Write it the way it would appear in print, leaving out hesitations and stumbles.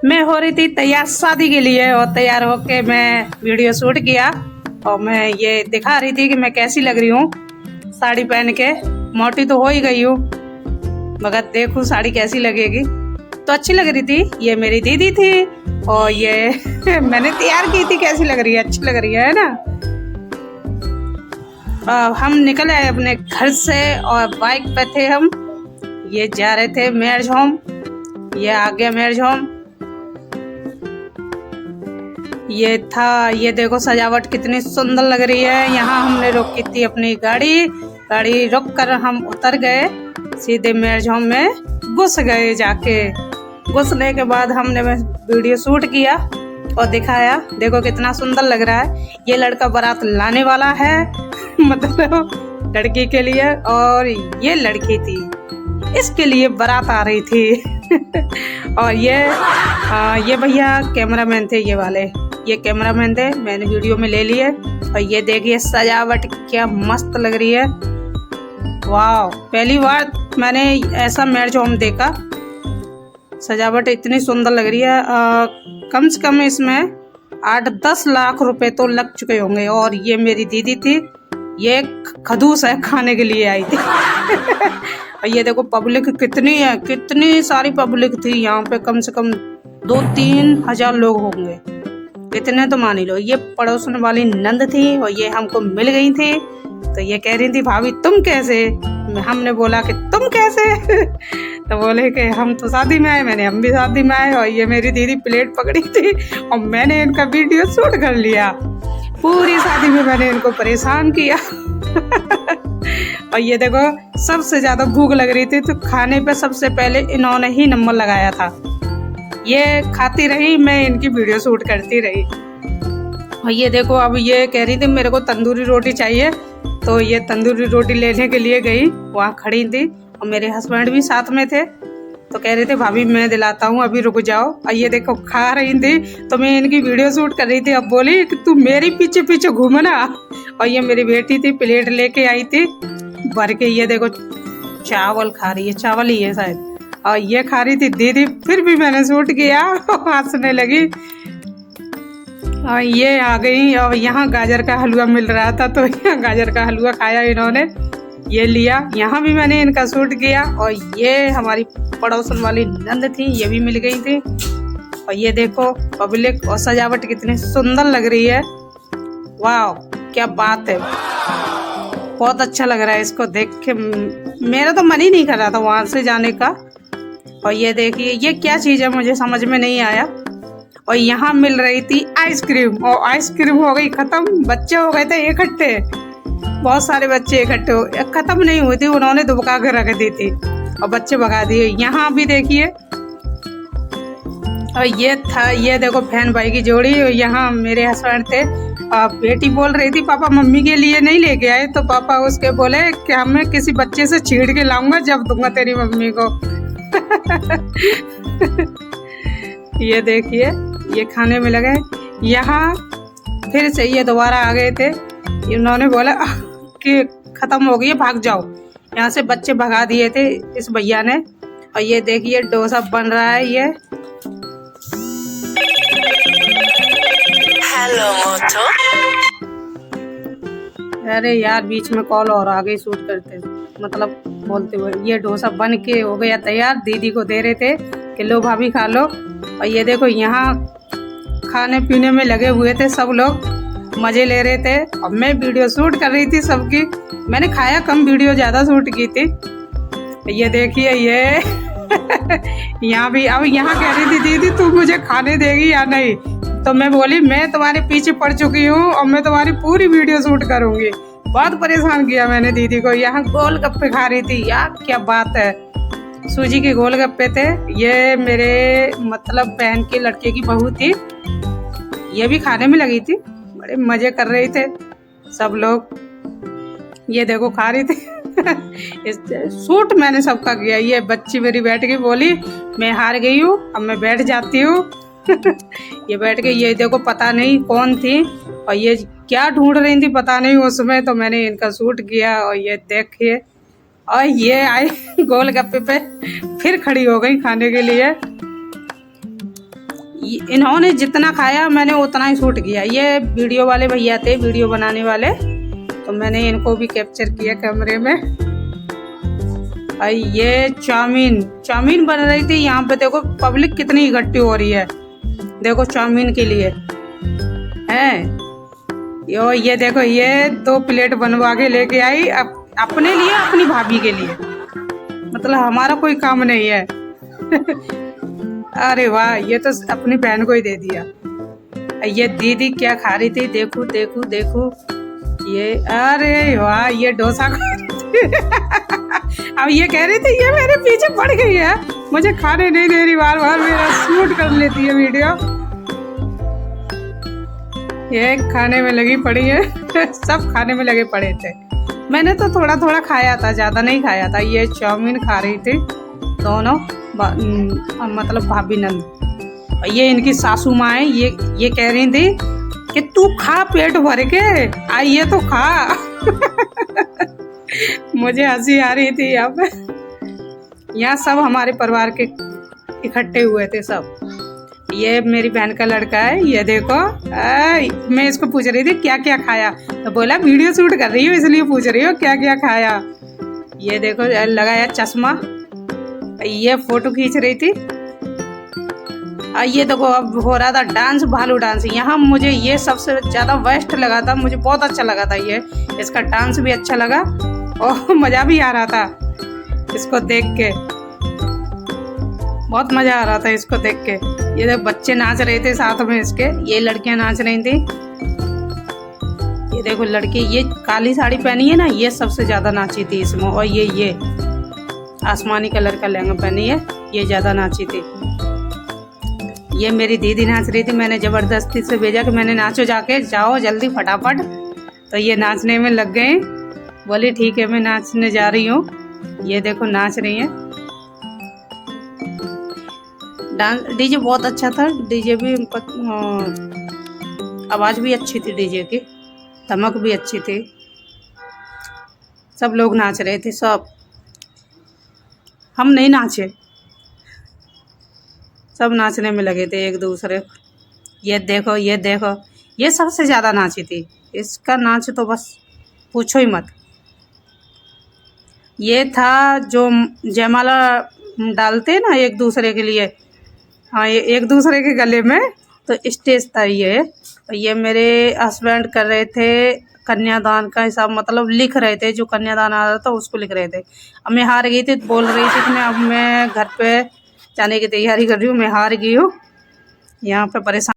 मैं हो रही थी तैयार शादी के लिए और तैयार होके मैं वीडियो शूट किया और मैं ये दिखा रही थी कि मैं कैसी लग रही हूँ साड़ी पहन के। मोटी तो हो ही गई हूँ मगर देखूँ साड़ी कैसी लगेगी। तो अच्छी लग रही थी। ये मेरी दीदी थी और ये मैंने तैयार की थी। कैसी लग रही है? अच्छी लग रही है ना। हम निकले अपने घर से और बाइक पे थे हम। ये जा रहे थे मैरिज होम। ये आ गया मैरिज होम। ये था। ये देखो सजावट कितनी सुंदर लग रही है। यहाँ हमने रोकी थी अपनी गाड़ी रोक कर हम उतर गए सीधे मैरिज होम में घुस गए। जाके घुसने के बाद हमने वीडियो शूट किया और दिखाया। देखो कितना सुंदर लग रहा है। ये लड़का बारात लाने वाला है मतलब लड़की के लिए, और ये लड़की थी इसके लिए बारात आ रही थी और ये भैया कैमरामैन थे। ये वाले ये कैमरामैन थे। मैंने वीडियो में ले लिए। और ये देखिए सजावट क्या मस्त लग रही है। वाह, पहली बार मैंने ऐसा मैरिज होम देखा। सजावट इतनी सुंदर लग रही है। कम से कम इसमें 8-10 लाख रुपए तो लग चुके होंगे। और ये मेरी दीदी थी। ये खदूस है, खाने के लिए आई थी और ये देखो पब्लिक कितनी है, कितनी सारी पब्लिक थी यहाँ पे। कम से कम 2-3 हजार लोग होंगे, इतने तो मान ही लो। ये पड़ोसन वाली नंद थी और ये हमको मिल गई थी। तो ये कह रही थी भाभी तुम कैसे? हमने बोला कि तुम कैसे तो बोले कि हम तो शादी में आए। हम भी शादी में आए। और ये मेरी दीदी प्लेट पकड़ी थी और मैंने इनका वीडियो शूट कर लिया। पूरी शादी में मैंने इनको परेशान किया और ये देखो सबसे ज्यादा भूख लग रही थी तो खाने पे सबसे पहले इन्होंने ही नंबर लगाया था। ये खाती रही, मैं इनकी वीडियो शूट करती रही। और ये देखो अब ये कह रही थी मेरे को तंदूरी रोटी चाहिए। तो ये तंदूरी रोटी लेने के लिए गई, वहाँ खड़ी थी और मेरे हस्बैंड भी साथ में थे। तो कह रहे थे भाभी मैं दिलाता हूँ, अभी रुक जाओ। और ये देखो खा रही थी तो मैं इनकी वीडियो शूट कर रही थी। अब बोली कि तू मेरी पीछे पीछे घूमना। और ये मेरी बेटी थी, प्लेट लेके आई थी भर के। ये देखो चावल खा रही है, चावल ही है शायद। और ये खा रही थी दीदी, फिर भी मैंने शूट किया हंसने लगी। और ये आ गई। और यहाँ गाजर का हलवा मिल रहा था तो यहाँ गाजर का हलवा खाया इन्होंने, ये लिया। यहाँ भी मैंने इनका शूट किया। और ये हमारी पड़ोसन वाली नंद थी, ये भी मिल गई थी। और ये देखो पब्लिक और सजावट कितनी सुंदर लग रही है। वाह क्या बात है, बहुत अच्छा लग रहा है इसको देख के। मेरा तो मन ही नहीं कर रहा था वहां से जाने का। और ये देखिए ये क्या चीज़ है मुझे समझ में नहीं आया। और यहाँ मिल रही थी आइसक्रीम और आइसक्रीम हो गई खत्म। बच्चे हो गए थे इकट्ठे, बहुत सारे बच्चे इकट्ठे हो, खत्म नहीं हुई थी, उन्होंने दुबका के रख दी थी और बच्चे भगा दिए। यहाँ भी देखिए। और ये था, ये देखो बहन भाई की जोड़ी। यहाँ मेरे हस्बैंड थे। बेटी बोल रही थी पापा मम्मी के लिए नहीं लेके आए। तो पापा उसके बोले कि मैं किसी बच्चे से छीड़ के लाऊंगा जब दूंगा तेरी मम्मी को ये देखिए ये खाने में लगे। यहाँ फिर से ये दोबारा आ गए थे। इन्होंने बोला कि खत्म हो गई है, भाग जाओ। यहाँ से बच्चे भगा दिए थे इस भैया ने। और ये देखिए डोसा बन रहा है। ये हेलो मोटो। अरे यार बीच में कॉल और आ गई शूट करते मतलब बोलते हुए। ये डोसा बन के हो गया तैयार। दीदी को दे रहे थे कि लो भाभी खा लो। और ये देखो यहाँ खाने पीने में लगे हुए थे सब लोग, मजे ले रहे थे। और मैं वीडियो शूट कर रही थी सबकी। मैंने खाया कम, वीडियो ज्यादा शूट की थी। ये देखिए ये यहाँ भी। अब यहाँ कह रही थी दीदी तू मुझे खाने देगी या नहीं? तो मैं बोली मैं तुम्हारे पीछे पड़ चुकी हूँ और मैं तुम्हारी पूरी वीडियो शूट करूंगी। बहुत परेशान किया मैंने दीदी को। यहाँ गोलगप्पे खा रही थी। यार क्या बात है, सूजी के गोलगप्पे थे। ये मेरे मतलब बहन के लड़के की बहू थी, ये भी खाने में लगी थी। बड़े मजे कर रहे थे सब लोग। ये देखो खा रही थी शूट मैंने सबका किया। ये बच्ची मेरी बैठ गई, बोली मैं हार गई हूँ, अब मैं बैठ जाती हूँ ये बैठ गई। ये देखो पता नहीं कौन थी और ये क्या ढूंढ रही थी पता नहीं उसमें। तो मैंने इनका शूट किया। और ये देखिए और ये आई गोलगप्पे पे फिर खड़ी हो गई खाने के लिए। इन्होंने जितना खाया मैंने उतना ही शूट किया। ये वीडियो वाले भैया थे, वीडियो बनाने वाले, तो मैंने इनको भी कैप्चर किया कैमरे में। और ये चाउमीन बन रही थी। यहाँ पे देखो पब्लिक कितनी इकट्ठी हो रही है, देखो चाउमीन के लिए है। ये देखो ये 2 प्लेट बनवा के लेके आई अपने लिए, अपनी भाभी के लिए, मतलब हमारा कोई काम नहीं है। अरे वाह, ये तो अपनी बहन को ही दे दिया। ये दीदी क्या खा रही थी, देखो देखो देखो ये, अरे वाह, ये डोसा खा रही थी। अब ये कह रही थी ये मेरे पीछे पड़ गई है, मुझे खाने नहीं दे रही, बार बार मेरा शूट कर लेती है वीडियो। ये खाने में लगी पड़ी है। सब खाने में लगे पड़े थे। मैंने तो थोड़ा थोड़ा खाया था, ज़्यादा नहीं खाया था। ये चाउमीन खा रही थी दोनों, मतलब भाभी नंद। ये इनकी सासू माँ है। ये कह रही थी कि तू खा पेट भर के, आइए तो खा। मुझे हंसी आ रही थी। अब यहाँ सब हमारे परिवार के इकट्ठे हुए थे सब। ये मेरी बहन का लड़का है, ये देखो। मैं इसको पूछ रही थी क्या क्या खाया, तो बोला वीडियो शूट कर रही हूँ इसलिए पूछ रही हो क्या क्या खाया। ये देखो लगाया चश्मा, ये फोटो खींच रही थी। ये देखो अब हो रहा था डांस, भालू डांस। यहाँ मुझे ये सबसे ज़्यादा बेस्ट लगा था, मुझे बहुत अच्छा लगा था। ये इसका डांस भी अच्छा लगा और मज़ा भी आ रहा था इसको देख के, बहुत मज़ा आ रहा था इसको देख के। ये देख बच्चे नाच रहे थे साथ में इसके, ये लड़कियां नाच रही थी। ये देखो लड़की, ये काली साड़ी पहनी है ना, ये सबसे ज़्यादा नाची थी इसमें। और ये आसमानी कलर का लहंगा पहनी है, ये ज़्यादा नाची थी। ये मेरी दीदी नाच रही थी, मैंने ज़बरदस्ती से भेजा कि मैंने नाचो, जाके जाओ जल्दी फटाफट। तो ये नाचने में लग गए, बोली ठीक है मैं नाचने जा रही हूँ। ये देखो नाच रही हैं। डांस डीजे बहुत अच्छा था, डीजे भी आवाज़ भी अच्छी थी, डीजे की धमक भी अच्छी थी। सब लोग नाच रहे थे सब, हम नहीं नाचे, सब नाचने में लगे थे एक दूसरे। ये देखो ये देखो, ये सबसे ज़्यादा नाची थी। इसका नाच तो बस पूछो ही मत। ये था जो जयमाला डालते ना एक दूसरे के लिए, हाँ, ये एक दूसरे के गले में, तो स्टेज था ये मेरे हस्बैंड कर रहे थे कन्यादान का हिसाब, मतलब लिख रहे थे, जो कन्यादान आ रहा था उसको लिख रहे थे। अब मैं हार गई थी, बोल रही थी कि मैं घर पे जाने की तैयारी कर रही हूँ, मैं हार गई हूँ, यहाँ पे परेशान